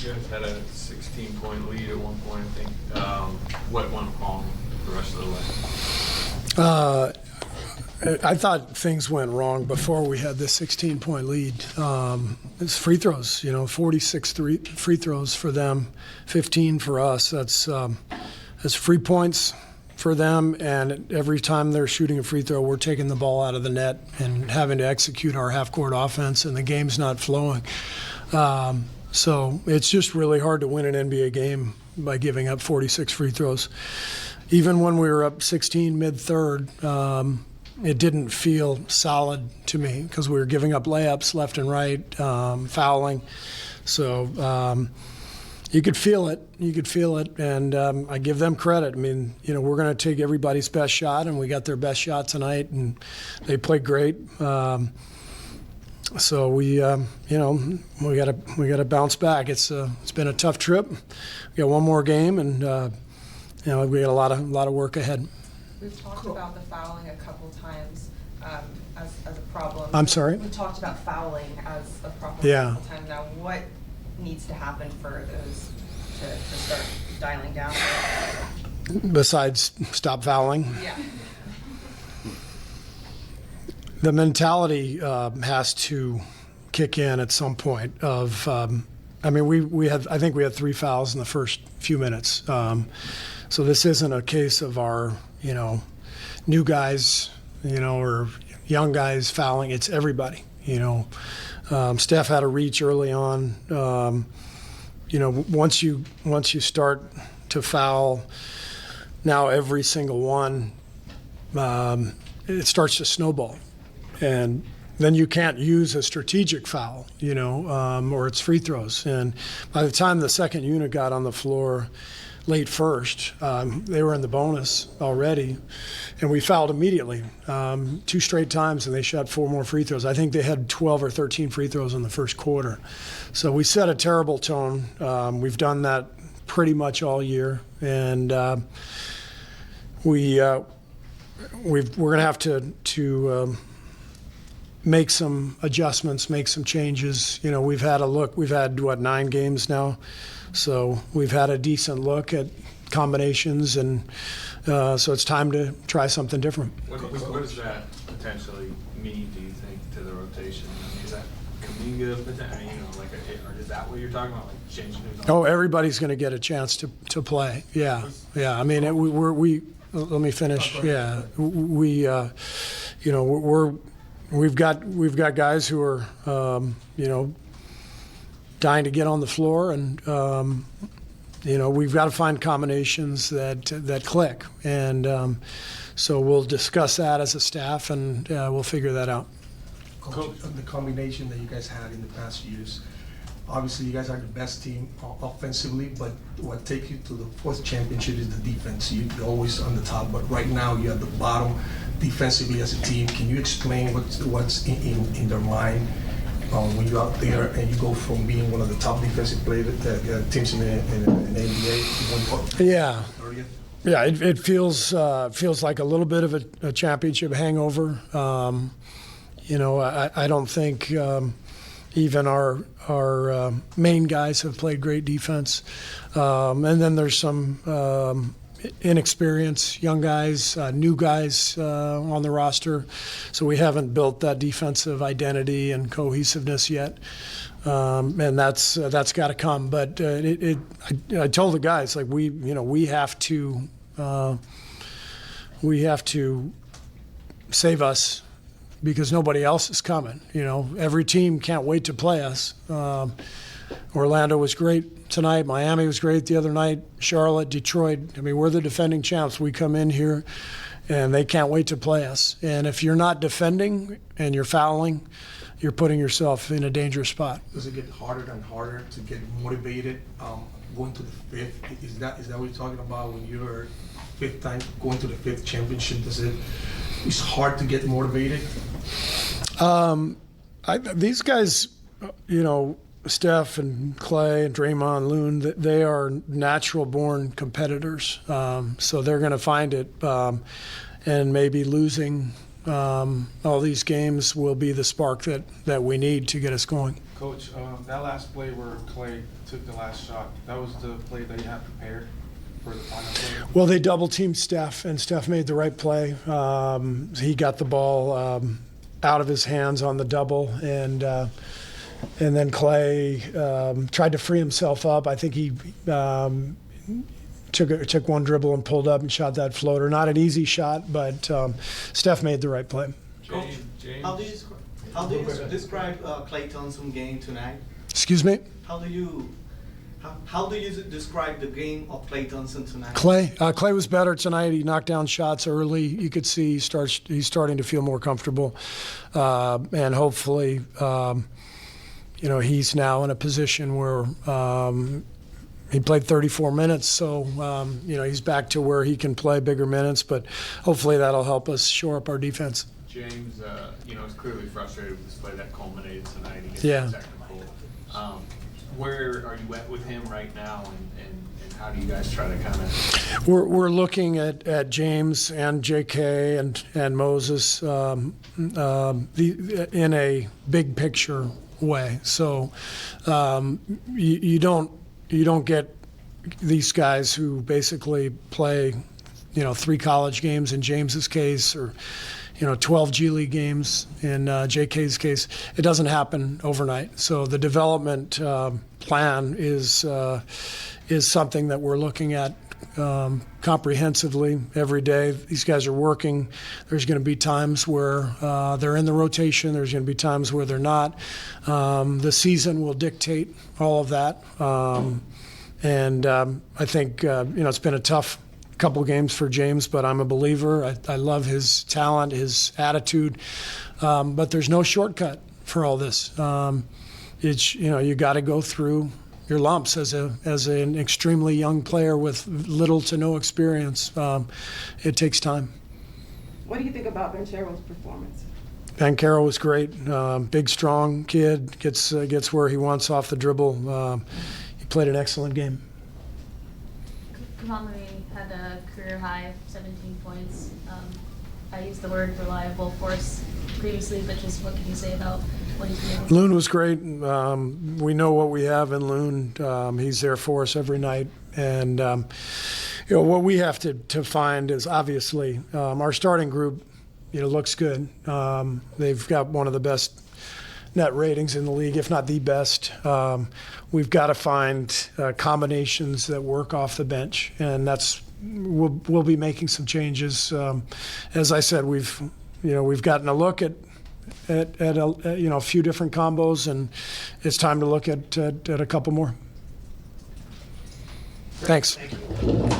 You guys had a 16-point lead at one point, I think. What went wrong the rest of the way? I thought things went wrong before we had this 16-point lead. It's free throws, 46 free throws for them, 15 for us. That's free points for them, and every time they're shooting a free throw, we're taking the ball out of the net and having to execute our half-court offense, and the game's not flowing. So it's just really hard to win an NBA game by giving up 46 free throws. Even when we were up 16 mid-third, it didn't feel solid to me because we were giving up layups left and right, fouling. So you could feel it. You could feel it, and I give them credit. I mean, we're going to take everybody's best shot, and we got their best shot tonight, and they played great. So we got to bounce back. It's been a tough trip. We got one more game, and we got a lot of work ahead. We've talked about the fouling a couple times as a problem. I'm sorry? We talked about fouling as a problem Yeah. a couple times. Now, what needs to happen for those to start dialing down? Besides stop fouling? Yeah. The mentality has to kick in at some point. I think we had 3 fouls in the first few minutes. So this isn't a case of our, new guys, or young guys fouling. It's everybody. Steph had a reach early on. Once you start to foul, now every single one, it starts to snowball. And then you can't use a strategic foul, or it's free throws. And by the time the second unit got on the floor late first, they were in the bonus already, and we fouled immediately, 2 straight times, and they shot 4 more free throws. I think they had 12 or 13 free throws in the first quarter. So we set a terrible tone. We've done that pretty much all year, and we're going to have to make some adjustments, make some changes. We've had 9 games now, so we've had a decent look at combinations, and so it's time to try something different. What does that potentially mean, do you think, to the rotation? I mean, is that Kuminga, or is that what you're talking about, like changing things? Oh, everybody's going to get a chance to play. Yeah. I mean, let me finish. Yeah, We've got guys who are, dying to get on the floor, and we've got to find combinations that click, and so we'll discuss that as a staff, and we'll figure that out. Coach, the combination that you guys had in the past years, obviously you guys are the best team offensively, but what takes you to the 4th championship is the defense. You're always on the top, but right now you're at the bottom defensively as a team. Can you explain what's in their mind when you're out there and you go from being one of the top defensive teams in the NBA? Yeah. Yeah, it feels like a little bit of a championship hangover. I don't think even our main guys have played great defense, and then there's some inexperienced young guys, new guys on the roster, so we haven't built that defensive identity and cohesiveness yet, and that's got to come. But I told the guys, like, we have to save us, because nobody else is coming. Every team can't wait to play us. Orlando was great tonight. Miami was great the other night. Charlotte, Detroit. I mean, we're the defending champs. We come in here, and they can't wait to play us. And if you're not defending and you're fouling, you're putting yourself in a dangerous spot. Does it get harder and harder to get motivated going to the 5th? Is that what you're talking about when you're 5th time going to the 5th championship? It's hard to get motivated? These guys, Steph and Clay and Draymond, Loon, they are natural-born competitors. So they're going to find it, and maybe losing all these games will be the spark that we need to get us going. Coach, that last play where Clay took the last shot, that was the play that you had prepared for the final play? Well, they double teamed Steph, and Steph made the right play. He got the ball out of his hands on the double, and then Clay tried to free himself up. I think he took one dribble and pulled up and shot that floater. Not an easy shot, but Steph made the right play. Coach, James? how do you describe Klay Thompson game tonight? Excuse me? How do you describe the game of Klay Thompson tonight? Clay was better tonight. He knocked down shots early. You could see he's starting to feel more comfortable, and hopefully, he's now in a position where he played 34 minutes, so he's back to where he can play bigger minutes. But hopefully that'll help us shore up our defense. James, is clearly frustrated with this play that culminated tonight. He gets Yeah. the technical. Where are you at with him right now, and how do you guys try to kind of? We're looking at James and J.K. and Moses in a big picture way. So you don't get these guys who basically play 3 college games in James's case, or 12 G League games in JK's case. It doesn't happen overnight. So the development plan is something that we're looking at comprehensively every day. These guys are working. There's going to be times where they're in the rotation. There's going to be times where they're not. The season will dictate all of that. And I think it's been a tough couple games for James, but I'm a believer. I love his talent, his attitude, but there's no shortcut for all this. It's you got to go through your lumps as an extremely young player with little to no experience. It takes time. What do you think about Banchero's performance? Banchero was great. Big, strong kid, gets where he wants off the dribble. He played an excellent game. Kamame had a career high, 17 points. I used the word reliable force previously, but just what can you say about what he's doing? Loon was great. We know what we have in Loon. He's there for us every night. And, what we have to find is obviously our starting group, looks good. They've got one of the best net ratings in the league, if not the best. We've got to find combinations that work off the bench, and we'll be making some changes. As I said, we've gotten a look at a few different combos, and it's time to look at a couple more. Thanks. Thank you.